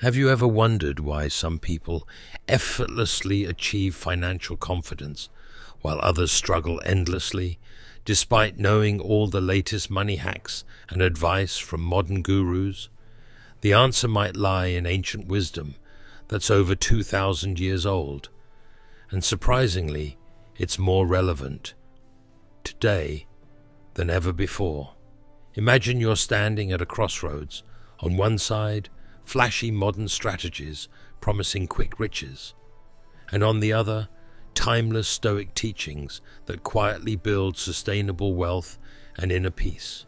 Have you ever wondered why some people effortlessly achieve financial confidence while others struggle endlessly, despite knowing all the latest money hacks and advice from modern gurus? The answer might lie in ancient wisdom that's over 2,000 years old, and surprisingly, it's more relevant today than ever before. Imagine you're standing at a crossroads. On one side, flashy modern strategies promising quick riches, and on the other, timeless Stoic teachings that quietly build sustainable wealth and inner peace.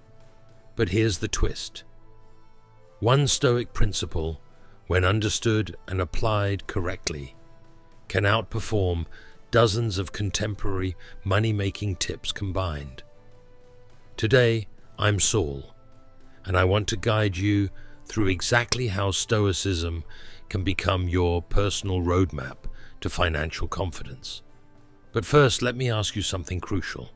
But here's the twist. One Stoic principle, when understood and applied correctly, can outperform dozens of contemporary money-making tips combined. Today, I'm Saul, and I want to guide you through exactly how Stoicism can become your personal roadmap to financial confidence. But first, let me ask you something crucial.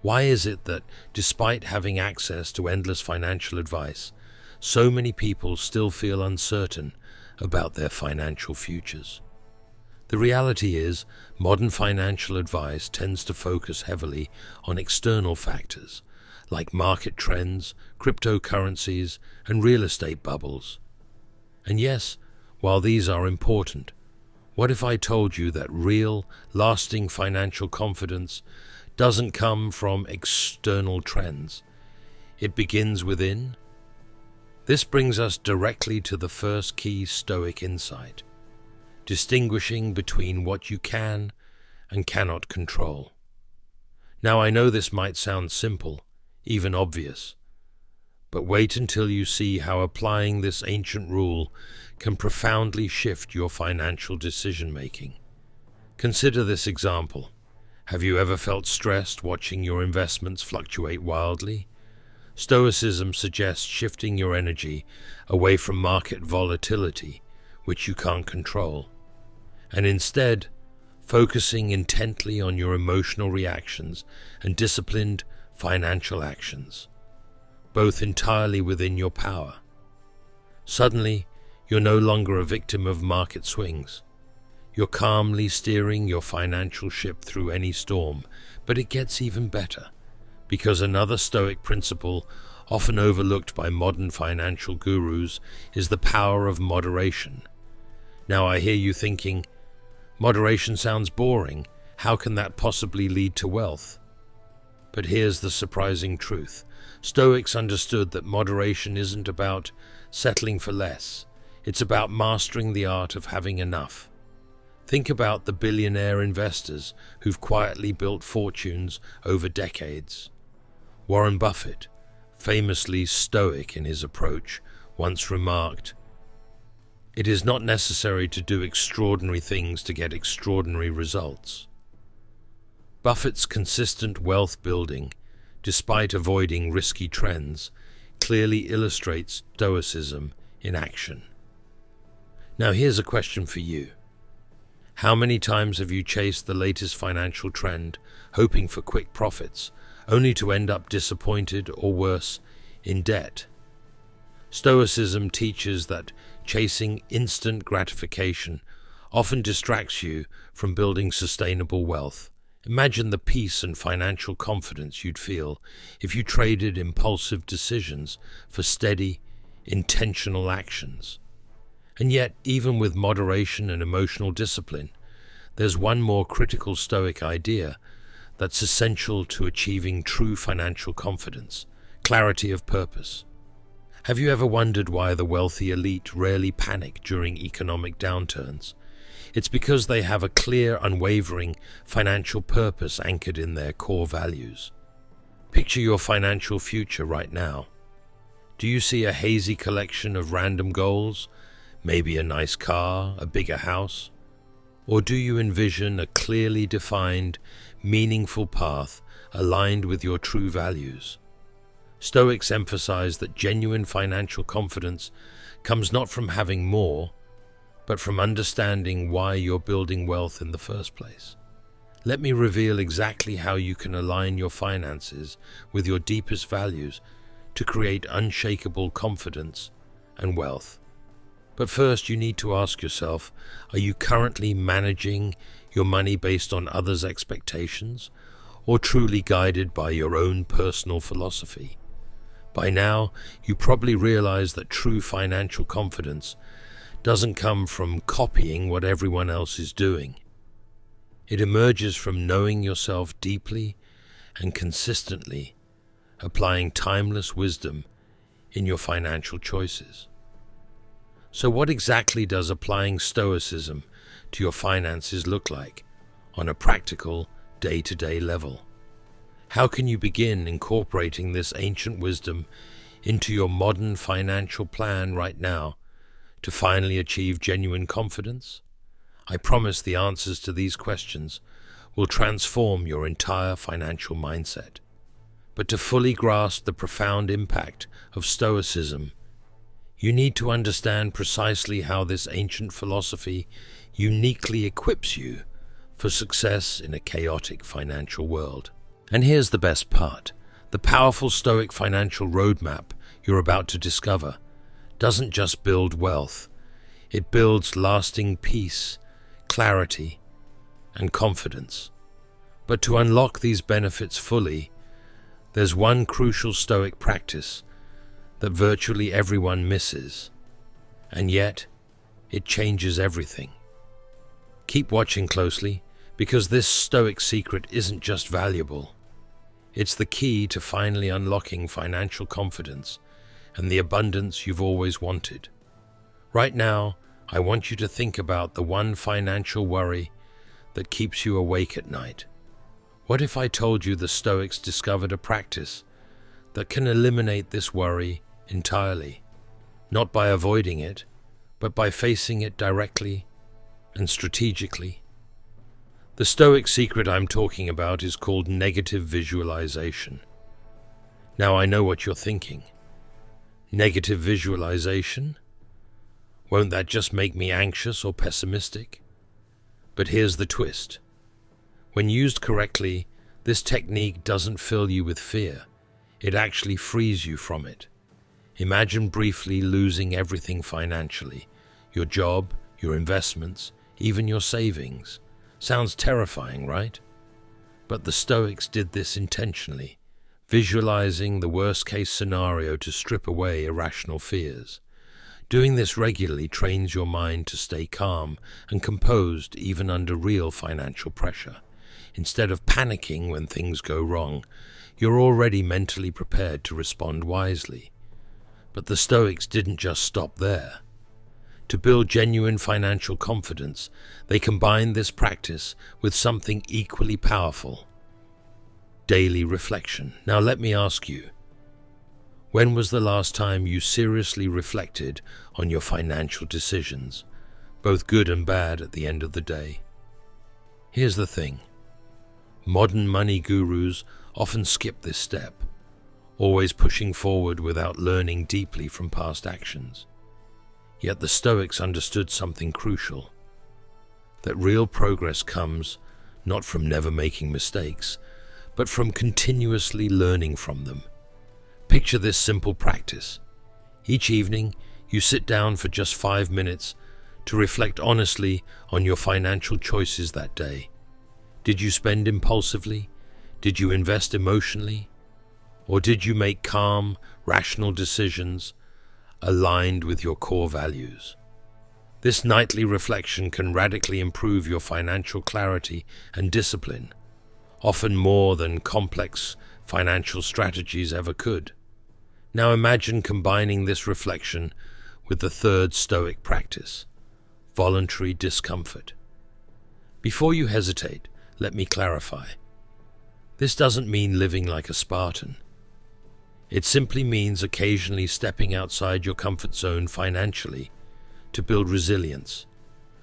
Why is it that, despite having access to endless financial advice, so many people still feel uncertain about their financial futures? The reality is, modern financial advice tends to focus heavily on external factors, like market trends, cryptocurrencies, and real estate bubbles. And yes, while these are important, what if I told you that real, lasting financial confidence doesn't come from external trends? It begins within. This brings us directly to the first key Stoic insight: distinguishing between what you can and cannot control. Now, I know this might sound simple, even obvious, but wait until you see how applying this ancient rule can profoundly shift your financial decision-making. Consider this example. Have you ever felt stressed watching your investments fluctuate wildly? Stoicism suggests shifting your energy away from market volatility, which you can't control, and instead focusing intently on your emotional reactions and disciplined financial actions, both entirely within your power. Suddenly, you're no longer a victim of market swings. You're calmly steering your financial ship through any storm, but it gets even better, because another Stoic principle, often overlooked by modern financial gurus, is the power of moderation. Now, I hear you thinking, moderation sounds boring. How can that possibly lead to wealth? But here's the surprising truth. Stoics understood that moderation isn't about settling for less. It's about mastering the art of having enough. Think about the billionaire investors who've quietly built fortunes over decades. Warren Buffett, famously stoic in his approach, once remarked, "It is not necessary to do extraordinary things to get extraordinary results." Buffett's consistent wealth building, despite avoiding risky trends, clearly illustrates Stoicism in action. Now, here's a question for you. How many times have you chased the latest financial trend, hoping for quick profits, only to end up disappointed or worse, in debt? Stoicism teaches that chasing instant gratification often distracts you from building sustainable wealth. Imagine the peace and financial confidence you'd feel if you traded impulsive decisions for steady, intentional actions. And yet, even with moderation and emotional discipline, there's one more critical Stoic idea that's essential to achieving true financial confidence: clarity of purpose. Have you ever wondered why the wealthy elite rarely panic during economic downturns? It's because they have a clear, unwavering financial purpose anchored in their core values. Picture your financial future right now. Do you see a hazy collection of random goals? Maybe a nice car, a bigger house? Or do you envision a clearly defined, meaningful path aligned with your true values? Stoics emphasize that genuine financial confidence comes not from having more, but from understanding why you're building wealth in the first place. Let me reveal exactly how you can align your finances with your deepest values to create unshakable confidence and wealth. But first, you need to ask yourself, are you currently managing your money based on others' expectations, or truly guided by your own personal philosophy? By now, you probably realize that true financial confidence doesn't come from copying what everyone else is doing. It emerges from knowing yourself deeply and consistently, applying timeless wisdom in your financial choices. So what exactly does applying Stoicism to your finances look like on a practical, day-to-day level? How can you begin incorporating this ancient wisdom into your modern financial plan right now to finally achieve genuine confidence? I promise the answers to these questions will transform your entire financial mindset. But to fully grasp the profound impact of Stoicism, you need to understand precisely how this ancient philosophy uniquely equips you for success in a chaotic financial world. And here's the best part. The powerful Stoic financial roadmap you're about to discover doesn't just build wealth, it builds lasting peace, clarity, and confidence. But to unlock these benefits fully, there's one crucial Stoic practice that virtually everyone misses, and yet it changes everything. Keep watching closely, because this Stoic secret isn't just valuable. It's the key to finally unlocking financial confidence and the abundance you've always wanted. Right now, I want you to think about the one financial worry that keeps you awake at night. What if I told you the Stoics discovered a practice that can eliminate this worry entirely, not by avoiding it, but by facing it directly and strategically? The Stoic secret I'm talking about is called negative visualization. Now I know what you're thinking. Negative visualization? Won't that just make me anxious or pessimistic? But here's the twist. When used correctly, this technique doesn't fill you with fear. It actually frees you from it. Imagine briefly losing everything financially, your job, your investments, even your savings. Sounds terrifying, right? But the Stoics did this intentionally, visualizing the worst-case scenario to strip away irrational fears. Doing this regularly trains your mind to stay calm and composed even under real financial pressure. Instead of panicking when things go wrong, you're already mentally prepared to respond wisely. But the Stoics didn't just stop there. To build genuine financial confidence, they combined this practice with something equally powerful: daily reflection. Now let me ask you, when was the last time you seriously reflected on your financial decisions, both good and bad at the end of the day? Here's the thing. Modern money gurus often skip this step, always pushing forward without learning deeply from past actions. Yet the Stoics understood something crucial, that real progress comes not from never making mistakes, but from continuously learning from them. Picture this simple practice. Each evening, you sit down for just 5 minutes to reflect honestly on your financial choices that day. Did you spend impulsively? Did you invest emotionally? Or did you make calm, rational decisions aligned with your core values? This nightly reflection can radically improve your financial clarity and discipline, often more than complex financial strategies ever could. Now imagine combining this reflection with the third Stoic practice, voluntary discomfort. Before you hesitate, let me clarify. This doesn't mean living like a Spartan. It simply means occasionally stepping outside your comfort zone financially to build resilience.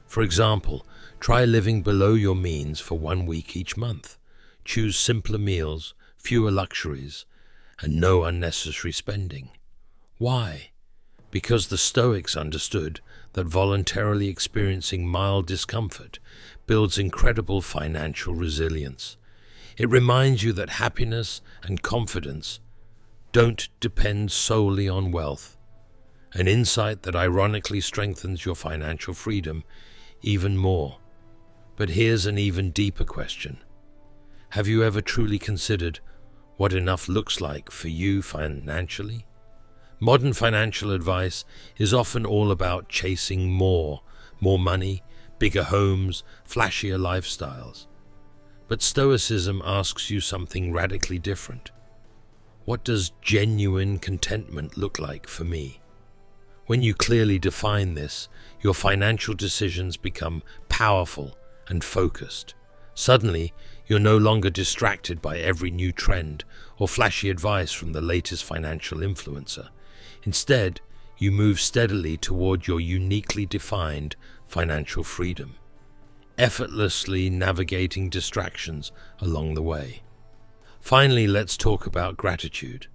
For example, try living below your means for 1 week each month. Choose simpler meals, fewer luxuries, and no unnecessary spending. Why? Because the Stoics understood that voluntarily experiencing mild discomfort builds incredible financial resilience. It reminds you that happiness and confidence don't depend solely on wealth, an insight that ironically strengthens your financial freedom even more. But here's an even deeper question. Have you ever truly considered what enough looks like for you financially? Modern financial advice is often all about chasing more money, bigger homes, flashier lifestyles. But Stoicism asks you something radically different. What does genuine contentment look like for me? When you clearly define this, your financial decisions become powerful and focused. Suddenly, you're no longer distracted by every new trend or flashy advice from the latest financial influencer. Instead, you move steadily toward your uniquely defined financial freedom, effortlessly navigating distractions along the way. Finally, let's talk about gratitude,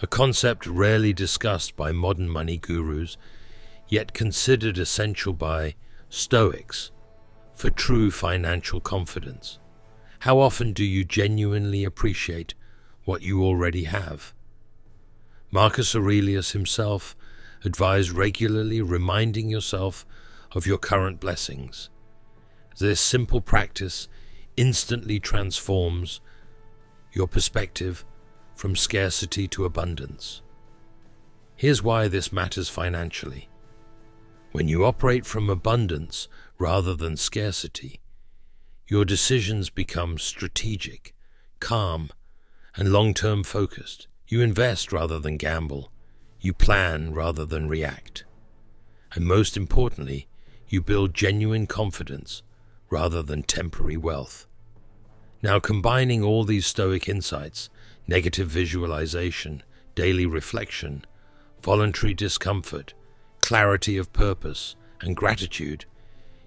a concept rarely discussed by modern money gurus, yet considered essential by Stoics for true financial confidence. How often do you genuinely appreciate what you already have? Marcus Aurelius himself advised regularly reminding yourself of your current blessings. This simple practice instantly transforms your perspective from scarcity to abundance. Here's why this matters financially. When you operate from abundance rather than scarcity, your decisions become strategic, calm, and long-term focused. You invest rather than gamble. You plan rather than react. And most importantly, you build genuine confidence rather than temporary wealth. Now, combining all these Stoic insights, negative visualization, daily reflection, voluntary discomfort, clarity of purpose, and gratitude,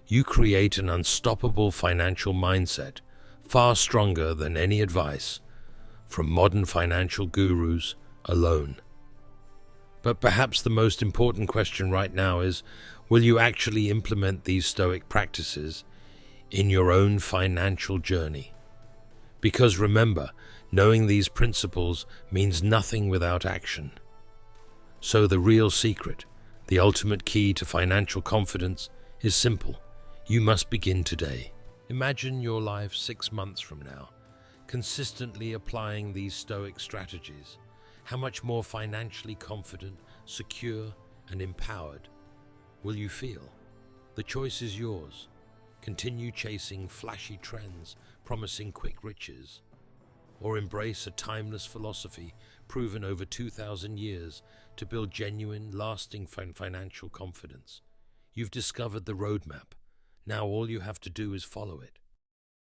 you create an unstoppable financial mindset, far stronger than any advice from modern financial gurus alone. But perhaps the most important question right now is, will you actually implement these Stoic practices in your own financial journey? Because remember, knowing these principles means nothing without action. So the real secret, the ultimate key to financial confidence, is simple. You must begin today. Imagine your life 6 months from now, consistently applying these Stoic strategies. How much more financially confident, secure, and empowered will you feel? The choice is yours. Continue chasing flashy trends, promising quick riches, or embrace a timeless philosophy proven over 2,000 years to build genuine, lasting financial confidence. You've discovered the roadmap. Now all you have to do is follow it.